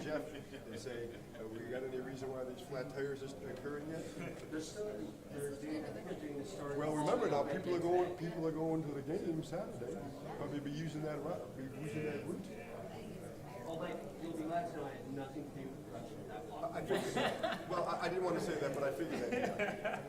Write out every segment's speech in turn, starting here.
Jeff and say, we got any reason why these flat tires are occurring yet? Well, remember now, people are going to the game Saturday. Probably be using that route. Well, like last night, nothing came to fruition that long. I figured that. Well, I didn't want to say that, but I figured that.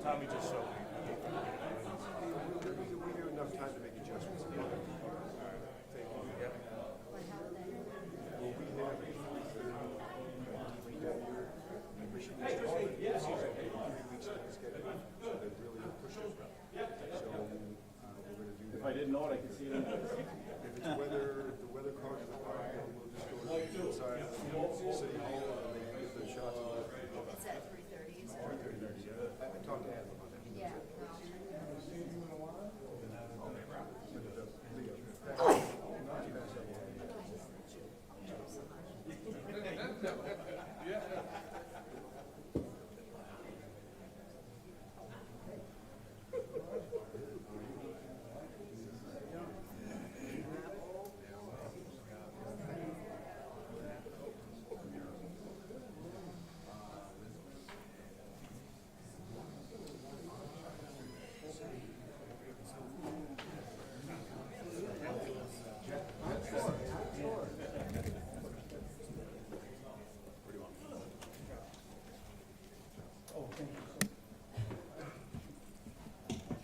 Tommy just showed me. We have enough time to make adjustments. Thank you. Yep. Well, we have yes. 3 weeks to schedule, so they really push us. So we're going to do that. If I didn't know it, I could see it. If it's the weather causes a fire, then we'll just go inside the city hall and they get the shots of it. It's at 3:30. So. 3:30. I talked to Adam about that. Yeah.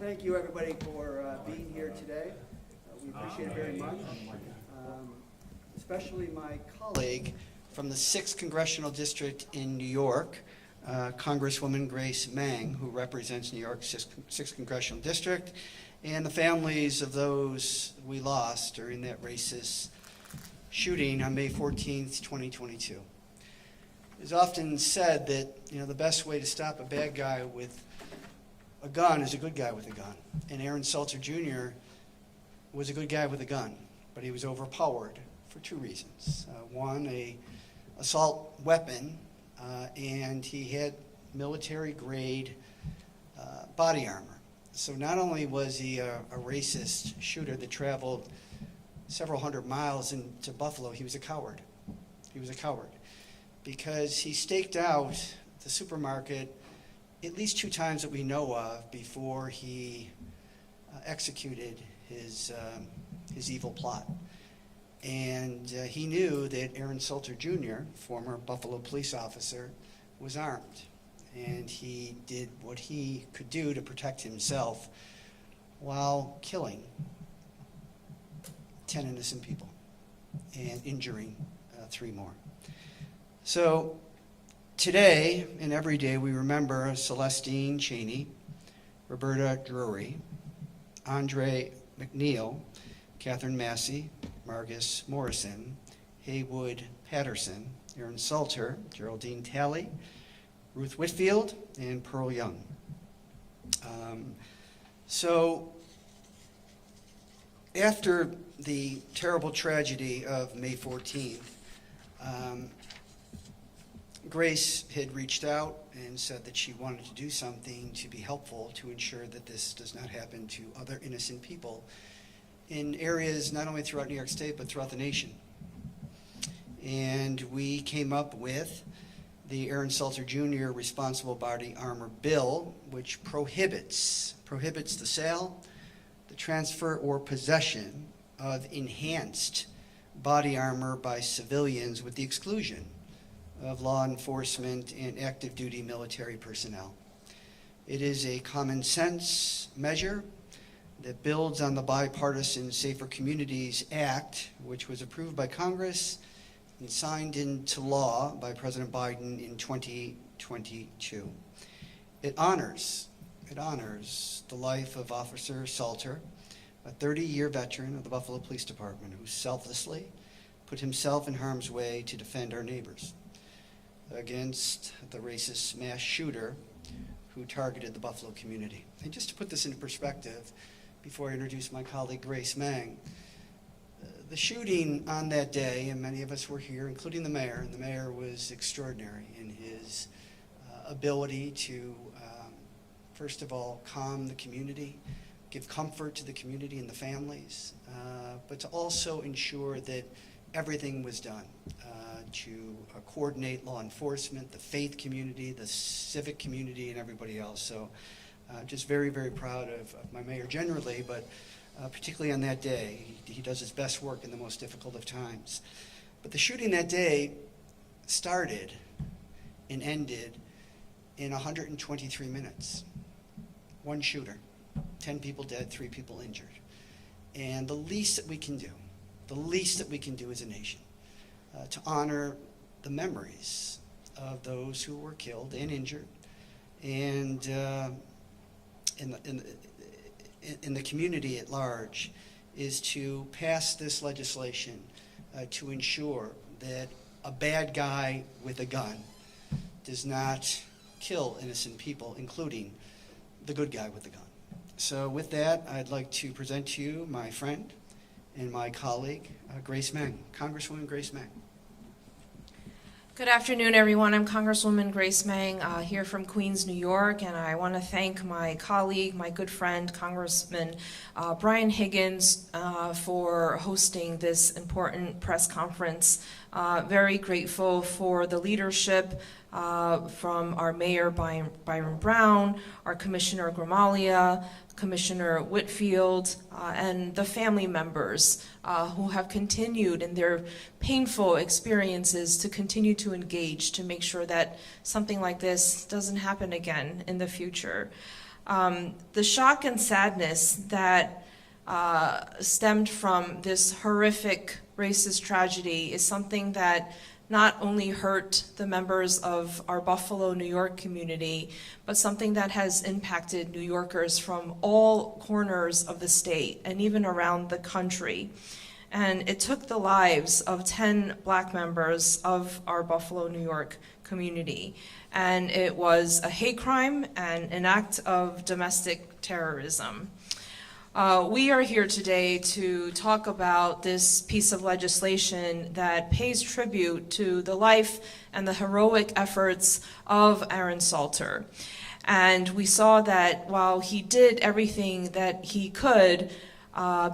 Thank you, everybody, for being here today. We appreciate it very much, especially my colleague from the 6th Congressional District in New York, Congresswoman Grace Meng, who represents New York's 6th Congressional District, and the families of those we lost during that racist shooting on May 14th, 2022. It's often said that, the best way to stop a bad guy with a gun is a good guy with a gun. And Aaron Salter Jr. was a good guy with a gun, but he was overpowered for 2 reasons. One, a assault weapon, and he had military-grade body armor. So not only was he a racist shooter that traveled several hundred miles into Buffalo, he was a coward. He was a coward because he staked out the supermarket at least 2 times that we know of before he executed his evil plot. And he knew that Aaron Salter Jr., former Buffalo police officer, was armed. And he did what he could do to protect himself while killing 10 innocent people and injuring 3 more. So today and every day we remember Celestine Cheney, Roberta Drury, Andre McNeil, Catherine Massey, Margus Morrison, Haywood Patterson, Aaron Salter, Geraldine Talley, Ruth Whitfield, and Pearl Young. So after the terrible tragedy of May 14th, Grace had reached out and said that she wanted to do something to be helpful to ensure that this does not happen to other innocent people in areas not only throughout New York State but throughout the nation. And we came up with the Aaron Salter Jr. Responsible Body Armor Bill, which prohibits the sale, the transfer, or possession of enhanced body armor by civilians with the exclusion of law enforcement and active duty military personnel. It is a common sense measure that builds on the bipartisan Safer Communities Act, which was approved by Congress and signed into law by President Biden in 2022. It honors the life of Officer Salter, a 30-year veteran of the Buffalo Police Department who selflessly put himself in harm's way to defend our neighbors against the racist mass shooter who targeted the Buffalo community. And just to put this into perspective, before I introduce my colleague Grace Meng, the shooting on that day, and many of us were here, including the mayor, and the mayor was extraordinary in his ability to, first of all, calm the community, give comfort to the community and the families, but to also ensure that everything was done to coordinate law enforcement, the faith community, the civic community, and everybody else. So just very, very proud of my mayor generally, but particularly on that day. He does his best work in the most difficult of times. But the shooting that day started and ended in 123 minutes. One shooter, 10 people dead, 3 people injured. And the least that we can do as a nation, to honor the memories of those who were killed and injured, and in the community at large, is to pass this legislation to ensure that a bad guy with a gun does not kill innocent people, including the good guy with the gun. So with that, I'd like to present to you my friend and my colleague, Grace Meng, Congresswoman Grace Meng. Good afternoon, everyone. I'm Congresswoman Grace Meng here from Queens, New York, and I want to thank my colleague, my good friend, Congressman Brian Higgins, for hosting this important press conference. Very grateful for the leadership from our Mayor Byron Brown, our Commissioner Gramalia, Commissioner Whitfield, and the family members who have continued in their painful experiences to continue to engage to make sure that something like this doesn't happen again in the future. The shock and sadness that stemmed from this horrific racist tragedy is something that not only hurt the members of our Buffalo, New York community, but something that has impacted New Yorkers from all corners of the state and even around the country. And it took the lives of 10 Black members of our Buffalo, New York community. And it was a hate crime and an act of domestic terrorism. We are here today to talk about this piece of legislation that pays tribute to the life and the heroic efforts of Aaron Salter. And we saw that while he did everything that he could,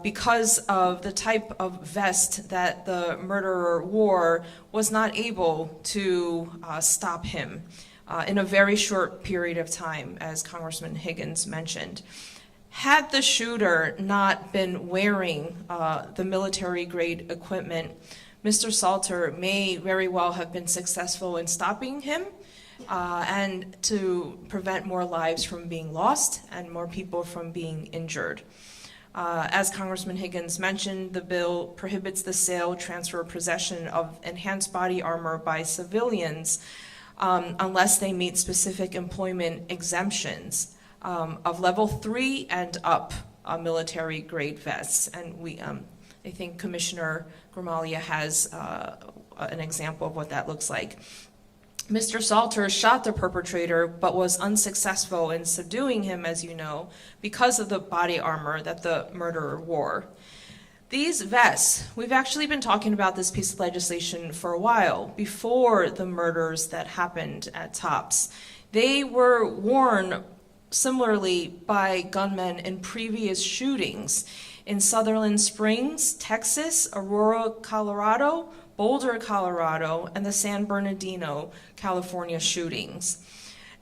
because of the type of vest that the murderer wore, was not able to stop him in a very short period of time, as Congressman Higgins mentioned. Had the shooter not been wearing the military-grade equipment, Mr. Salter may very well have been successful in stopping him and to prevent more lives from being lost and more people from being injured. As Congressman Higgins mentioned, the bill prohibits the sale, transfer, or possession of enhanced body armor by civilians unless they meet specific employment exemptions of level 3 and up military grade vests. And I think Commissioner Gramalia has an example of what that looks like. Mr. Salter shot the perpetrator but was unsuccessful in subduing him, as you know, because of the body armor that the murderer wore. These vests, we've actually been talking about this piece of legislation for a while, before the murders that happened at Tops. They were worn similarly by gunmen in previous shootings in Sutherland Springs, Texas, Aurora, Colorado, Boulder, Colorado, and the San Bernardino, California shootings.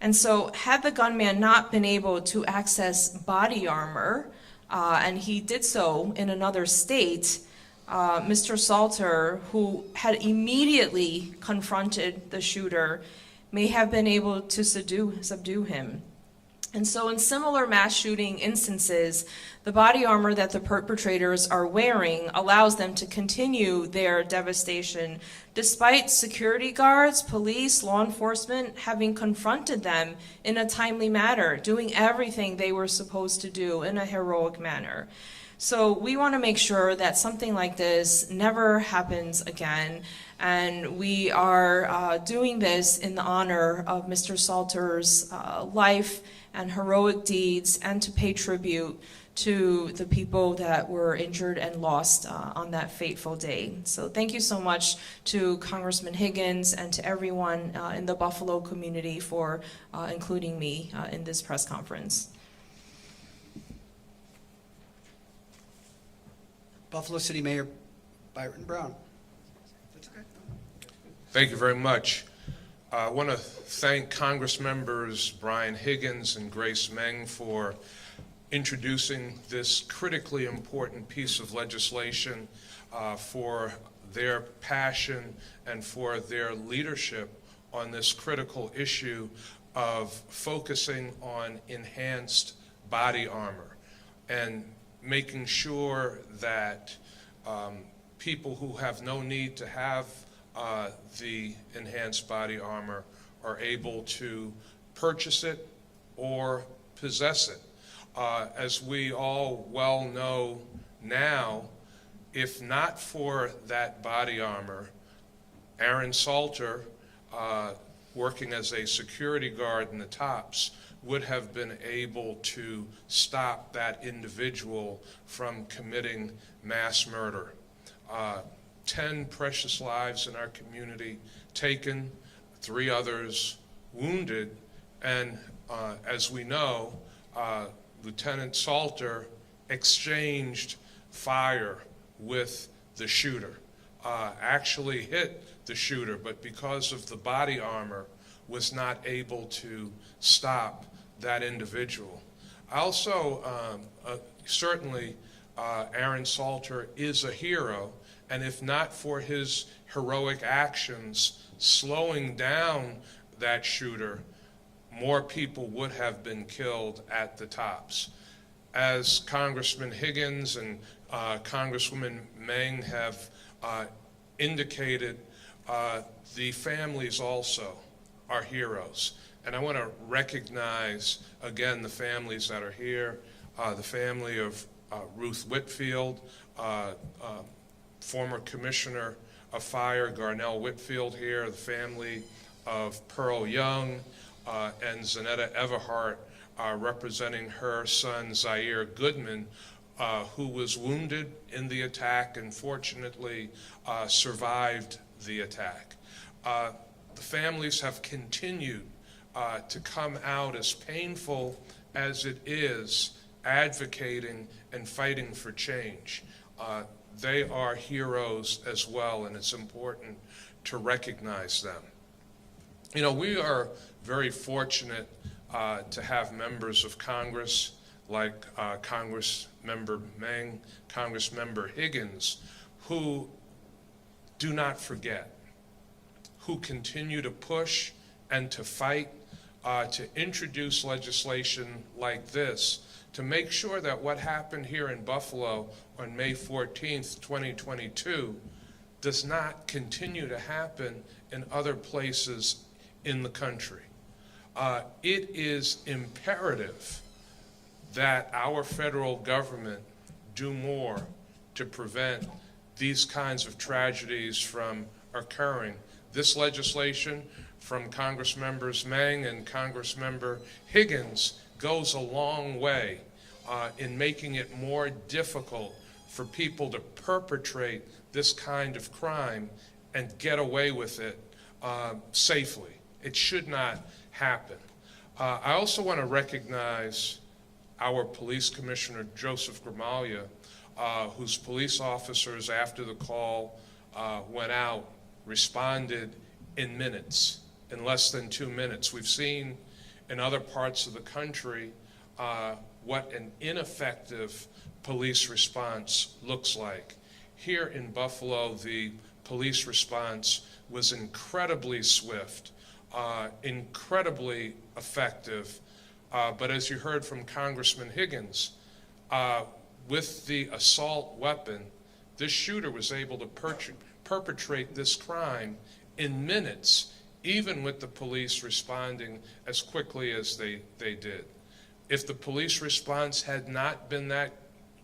And so had the gunman not been able to access body armor, and he did so in another state, Mr. Salter, who had immediately confronted the shooter, may have been able to subdue him. And so in similar mass shooting instances, the body armor that the perpetrators are wearing allows them to continue their devastation despite security guards, police, law enforcement having confronted them in a timely manner, doing everything they were supposed to do in a heroic manner. So we want to make sure that something like this never happens again, and we are doing this in the honor of Mr. Salter's life and heroic deeds, and to pay tribute to the people that were injured and lost on that fateful day. So thank you so much to Congressman Higgins and to everyone in the Buffalo community for including me in this press conference. Buffalo City Mayor Byron Brown. That's okay. Thank you very much. I want to thank Congressmembers Brian Higgins and Grace Meng for introducing this critically important piece of legislation, for their passion and for their leadership on this critical issue of focusing on enhanced body armor and making sure that people who have no need to have the enhanced body armor are able to purchase it or possess it. As we all well know now, if not for that body armor, Aaron Salter, working as a security guard in the Tops, would have been able to stop that individual from committing mass murder. 10 precious lives in our community taken, 3 others wounded, and as we know, Lieutenant Salter exchanged fire with the shooter, actually hit the shooter, but because of the body armor, was not able to stop that individual. Also, certainly, Aaron Salter is a hero, and if not for his heroic actions slowing down that shooter, more people would have been killed at the tops. As Congressman Higgins and Congresswoman Meng have indicated, the families also are heroes. And I want to recognize, again, the families that are here, the family of Ruth Whitfield, former Commissioner of Fire Garnell Whitfield here, the family of Pearl Young, and Zanetta Everhart, representing her son Zaire Goodman, who was wounded in the attack and fortunately survived the attack. The families have continued to come out, as painful as it is, advocating and fighting for change. They are heroes as well, and it's important to recognize them. You know, we are very fortunate to have members of Congress like Congressmember Meng, Congressmember Higgins, who do not forget, who continue to push and to fight to introduce legislation like this to make sure that what happened here in Buffalo on May 14th, 2022 does not continue to happen in other places in the country. It is imperative that our federal government do more to prevent these kinds of tragedies from occurring. This legislation from Congressmembers Meng and Congressmember Higgins goes a long way in making it more difficult for people to perpetrate this kind of crime and get away with it safely. It should not happen. I also want to recognize our Police Commissioner, Joseph Gramaglia, whose police officers, after the call went out, responded in minutes, in less than 2 minutes. We've seen in other parts of the country what an ineffective police response looks like. Here in Buffalo, the police response was incredibly swift, incredibly effective, but as you heard from Congressman Higgins, with the assault weapon, this shooter was able to perpetrate this crime in minutes, even with the police responding as quickly as they did. If the police response had not been that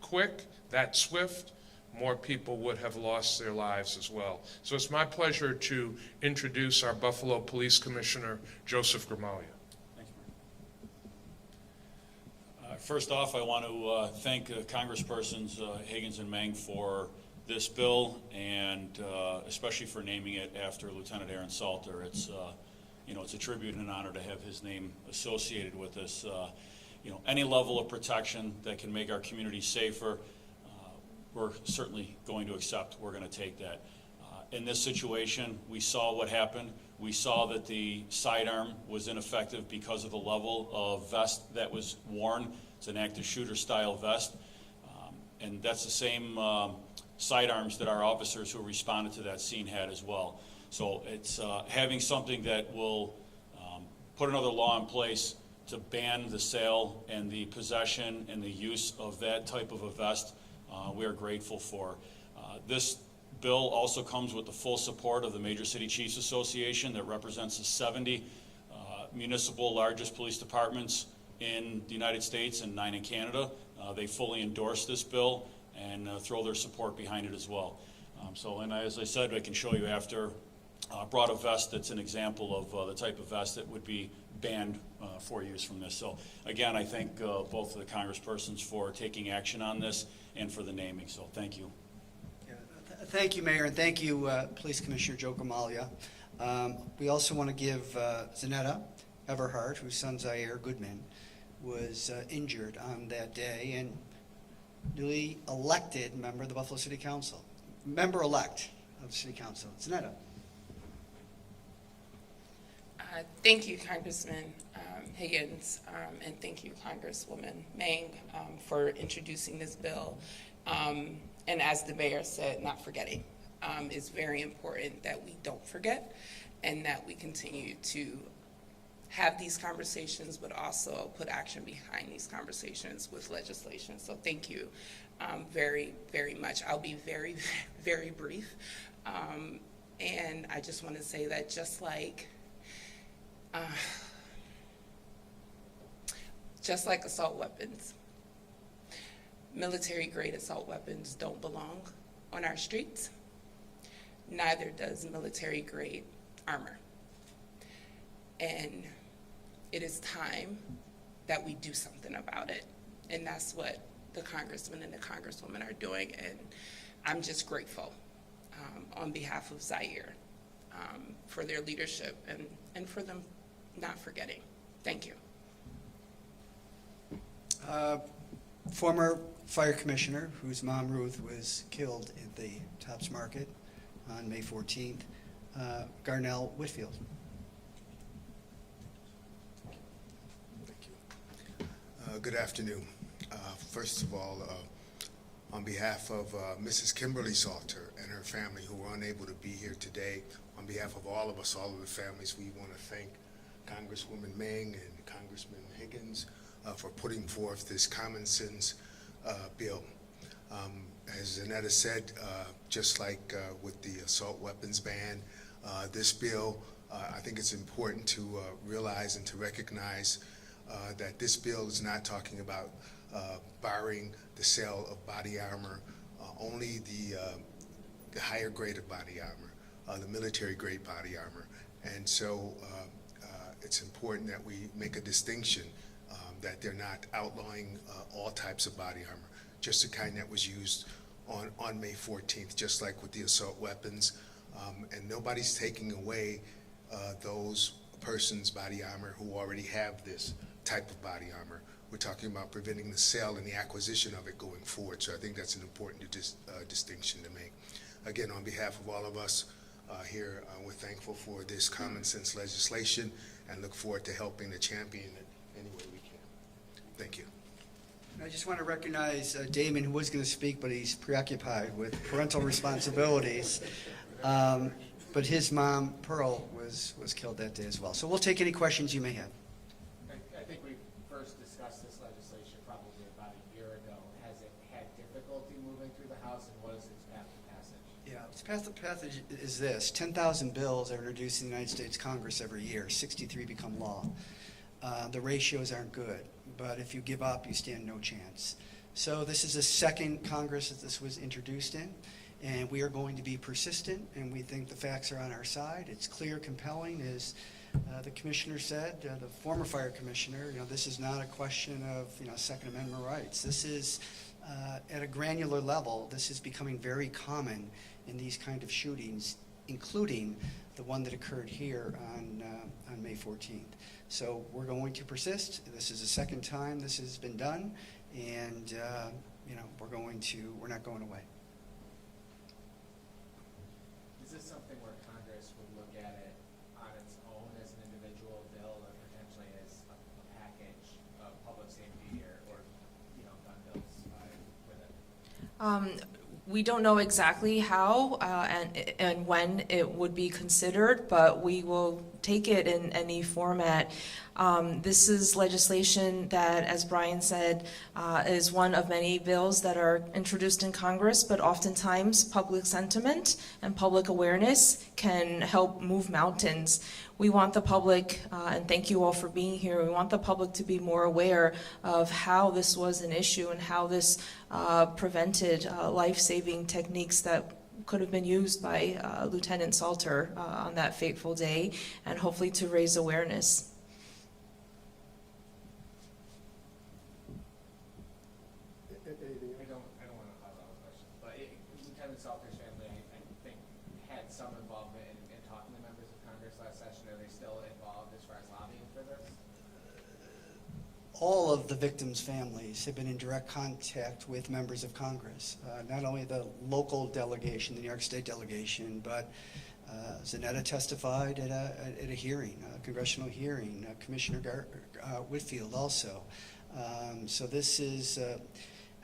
quick, that swift, more people would have lost their lives as well. So it's my pleasure to introduce our Buffalo Police Commissioner, Joseph Gramaglia. Thank you. First off, I want to thank Congresspersons Higgins and Meng for this bill, and especially for naming it after Lieutenant Aaron Salter. It's it's a tribute and an honor to have his name associated with this. Any level of protection that can make our community safer, we're certainly going to accept. We're going to take that. In this situation, we saw what happened. We saw that the sidearm was ineffective because of the level of vest that was worn. It's an active shooter style vest. And that's the same sidearms that our officers who responded to that scene had as well. So it's having something that will put another law in place to ban the sale and the possession and the use of that type of a vest. We are grateful for. This bill also comes with the full support of the Major City Chiefs Association that represents the 70 municipal largest police departments in the United States and 9 in Canada. They fully endorse this bill and throw their support behind it as well. And as I said, I can show you after, brought a vest that's an example of the type of vest that would be banned for use from this. So again, I thank both of the congresspersons for taking action on this and for the naming. So thank you. Yeah, thank you, Mayor, and thank you, Police Commissioner Joe Gramaglia. We also want to give Zanetta Everhart, whose son Zaire Goodman was injured on that day, and newly elected member of the Buffalo City Council, member-elect of the City Council. Zanetta. Thank you, Congressman Higgins, and thank you, Congresswoman Meng, for introducing this bill. And as the mayor said, not forgetting. It's very important that we don't forget and that we continue to have these conversations, but also put action behind these conversations with legislation. So thank you very, very much. I'll be very, very brief. And I just want to say that just like assault weapons, military-grade assault weapons don't belong on our streets. Neither does military-grade armor. And it is time that we do something about it. And that's what the congressman and the congresswoman are doing. And I'm just grateful on behalf of Zaire for their leadership and for them not forgetting. Thank you. Former fire commissioner, whose mom Ruth was killed at the Tops Market on May 14th, Garnell Whitfield. Thank you. Good afternoon. First of all, on behalf of Mrs. Kimberly Salter and her family who were unable to be here today, on behalf of all of us, all of the families, we want to thank Congresswoman Meng and Congressman Higgins for putting forth this common sense bill. As Zanetta said, just like with the assault weapons ban, this bill, I think it's important to realize and to recognize that this bill is not talking about barring the sale of body armor, only the higher grade of body armor, the military grade body armor. And so it's important that we make a distinction that they're not outlawing all types of body armor, just the kind that was used on May 14th, just like with the assault weapons. And nobody's taking away those persons' body armor who already have this type of body armor. We're talking about preventing the sale and the acquisition of it going forward. So I think that's an important distinction to make. Again, on behalf of all of us here, we're thankful for this common sense legislation and look forward to helping to champion it any way we can. Thank you. I just want to recognize Damon, who was going to speak, but he's preoccupied with parental responsibilities. But his mom, Pearl, was killed that day as well. So we'll take any questions you may have. I think we first discussed this legislation probably about a year ago. Has it had difficulty moving through the House, and what is its path to passage? Yeah, its path to passage is this. 10,000 bills are introduced in the United States Congress every year. 63 become law. The ratios aren't good, but if you give up, you stand no chance. So this is the second Congress that this was introduced in, and we are going to be persistent, and we think the facts are on our side. It's clear, compelling, as the commissioner said, the former fire commissioner. This is not a question of Second Amendment rights. This is at a granular level. This is becoming very common in these kind of shootings, including the one that occurred here on May 14th. So we're going to persist. This is the second time this has been done, and we're not going away. Is this something where Congress would look at it on its own as an individual bill, or potentially as a package of public safety or gun bills with it? We don't know exactly how and when it would be considered, but we will take it in any format. This is legislation that, as Brian said, is one of many bills that are introduced in Congress, but oftentimes public sentiment and public awareness can help move mountains. We want the public, and thank you all for being here, we want the public to be more aware of how this was an issue and how this prevented life-saving techniques that could have been used by Lieutenant Salter on that fateful day, and hopefully to raise awareness. I don't want to pause all the questions, but Lieutenant Salter's family, I think, had some involvement in talking to members of Congress last session. Are they still involved as far as lobbying for this? All of the victims' families have been in direct contact with members of Congress, not only the local delegation, the New York State delegation, but Zanetta testified at a hearing, a congressional hearing, Commissioner Whitfield also. So this is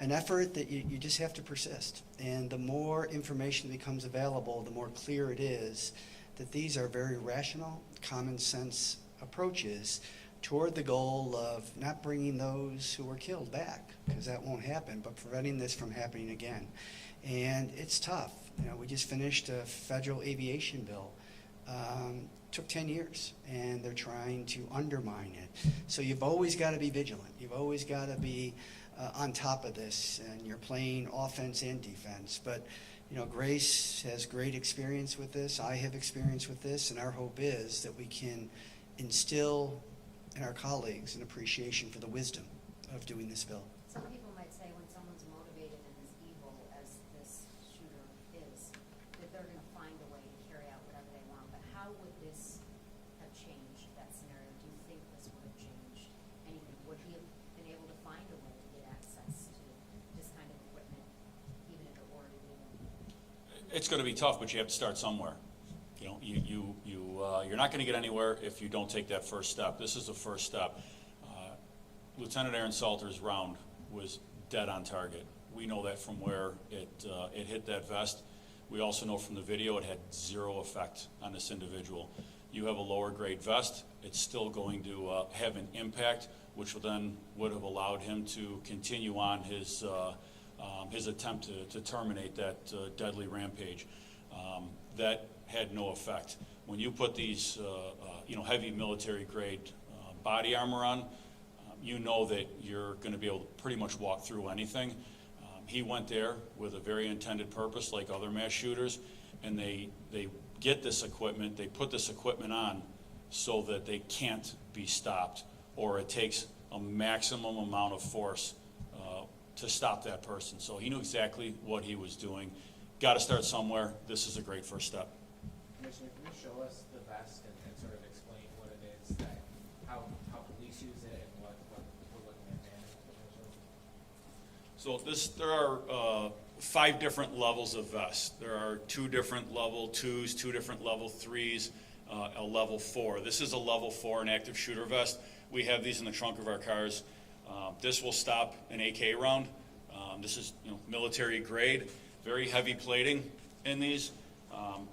an effort that you just have to persist. And the more information becomes available, the more clear it is that these are very rational, common sense approaches toward the goal of not bringing those who were killed back, because that won't happen, but preventing this from happening again. And it's tough. You know, we just finished a federal aviation bill. Took 10 years, and they're trying to undermine it. So you've always got to be vigilant. You've always got to be on top of this, and you're playing offense and defense. But, you know, Grace has great experience with this. I have experience with this, and our hope is that we can instill in our colleagues an appreciation for the wisdom of doing this bill. Some people might say when someone's motivated and as evil as this shooter is, that they're going to find a way to carry out whatever they want. But how would this have changed that scenario? Do you think this would have changed anything? Would he have been able to find a way to get access to this kind of equipment, even if it were illegal? It's going to be tough, but you have to start somewhere. You know, you're not going to get anywhere if you don't take that first step. This is the first step. Lieutenant Aaron Salter's round was dead on target. We know that from where it hit that vest. We also know from the video it had zero effect on this individual. You have a lower grade vest, it's still going to have an impact, which would have allowed him to continue on his attempt to terminate that deadly rampage. That had no effect. When you put these heavy military grade body armor on, you know that you're going to be able to pretty much walk through anything. He went there with a very intended purpose, like other mass shooters, and they get this equipment, they put this equipment on so that they can't be stopped, or it takes a maximum amount of force to stop that person. So he knew exactly what he was doing. Got to start somewhere. This is a great first step. Commissioner, can you show us the vest and sort of explain what it is, that how police use it, and what we're looking at banning? So there are 5 different levels of vests. There are 2 different level 2s, 2 different level 3s, a level 4. This is a level 4, an active shooter vest. We have these in the trunk of our cars. This will stop an AK round. This is military grade, very heavy plating in these.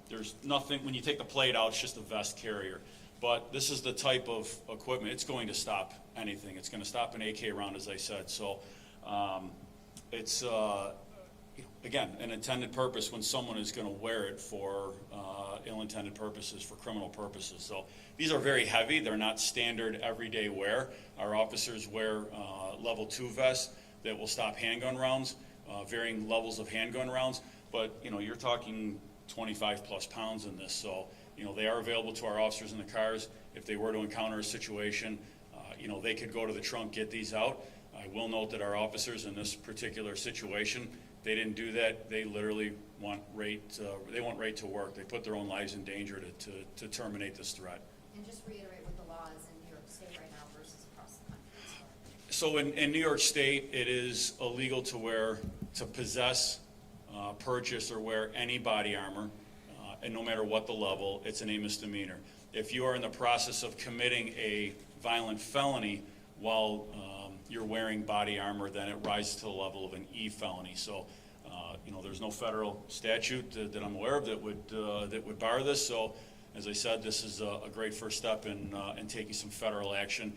There's nothing, when you take the plate out, it's just a vest carrier. But this is the type of equipment, it's going to stop anything. It's going to stop an AK round, as I said. So it's, again, an intended purpose when someone is going to wear it for ill-intended purposes, for criminal purposes. So these are very heavy. They're not standard everyday wear. Our officers wear level 2 vests that will stop handgun rounds, varying levels of handgun rounds. But, you're talking 25 plus pounds in this. So, they are available to our officers in the cars. If they were to encounter a situation, they could go to the trunk, get these out. I will note that our officers in this particular situation, they didn't do that. They literally went right to work. They put their own lives in danger to terminate this threat. And just reiterate what the law is in New York State right now versus across the country. So in New York State, it is illegal to possess, purchase, or wear any body armor, and no matter what the level, it's a misdemeanor. If you are in the process of committing a violent felony while you're wearing body armor, then it rises to the level of an E felony. So, there's no federal statute that I'm aware of that would bar this. So, as I said, this is a great first step in taking some federal action.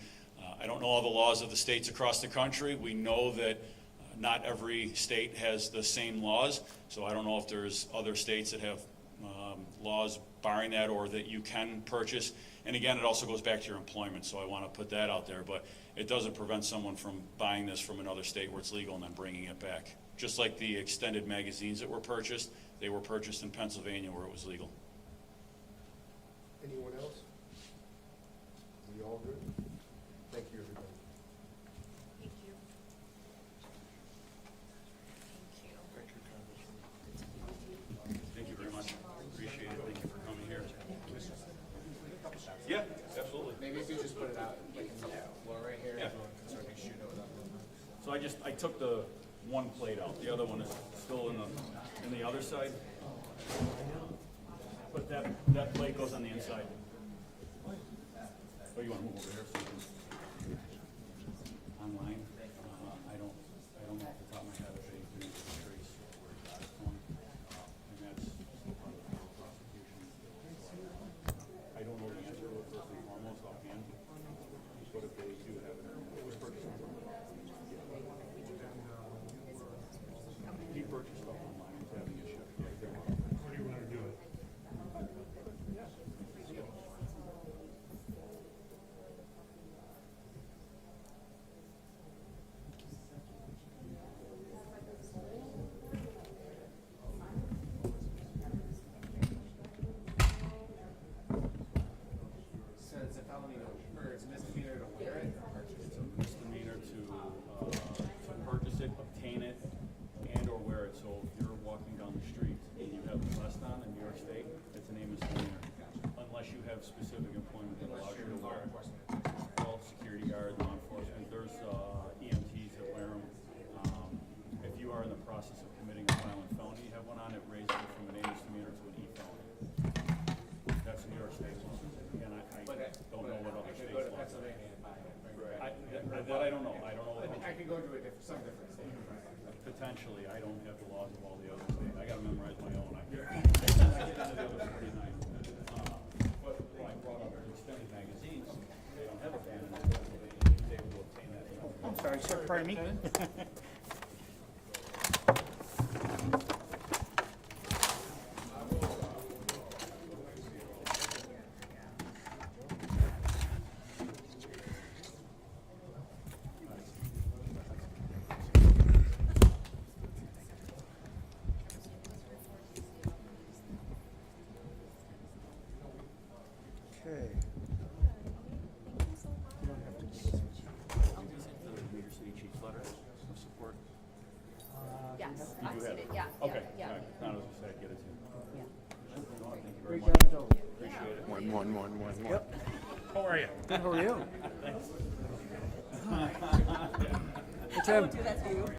I don't know all the laws of the states across the country. We know that not every state has the same laws, so I don't know if there's other states that have laws barring that or that you can purchase. And again, it also goes back to your employment, so I want to put that out there. But it doesn't prevent someone from buying this from another state where it's legal and then bringing it back. Just like the extended magazines that were purchased, they were purchased in Pennsylvania where it was legal. Anyone else? We all good? Thank you, everybody. Thank you. Thank you very much. Appreciate it. Thank you for coming here. Yeah, absolutely. Maybe if you just put it out like in the floor right here, Yeah. everyone can sort of shoot it without movement. So I took the one plate out. The other one is still in the other side. But that plate goes on the inside. Oh, you want to move over here? So you can, online, I don't know off the top of my head if they do trace where it got it from. And that's still part of the federal prosecution. I don't know the answer to it first and foremost offhand. go to some different state. Potentially, I don't have the laws of all the other states. I gotta memorize my own. I get into the other 49. But when I brought up extended magazines, they don't have a ban on it. They will obtain that. I'm sorry, sir, pardon me? Okay. Major City Chiefs letter of support. Yes, You I've do seen have it, yeah, Okay, yeah. all right. Now, as I said, get it to you. Yeah. Thank you very much. Appreciate it. One. How are you? How are you? I would do that to you.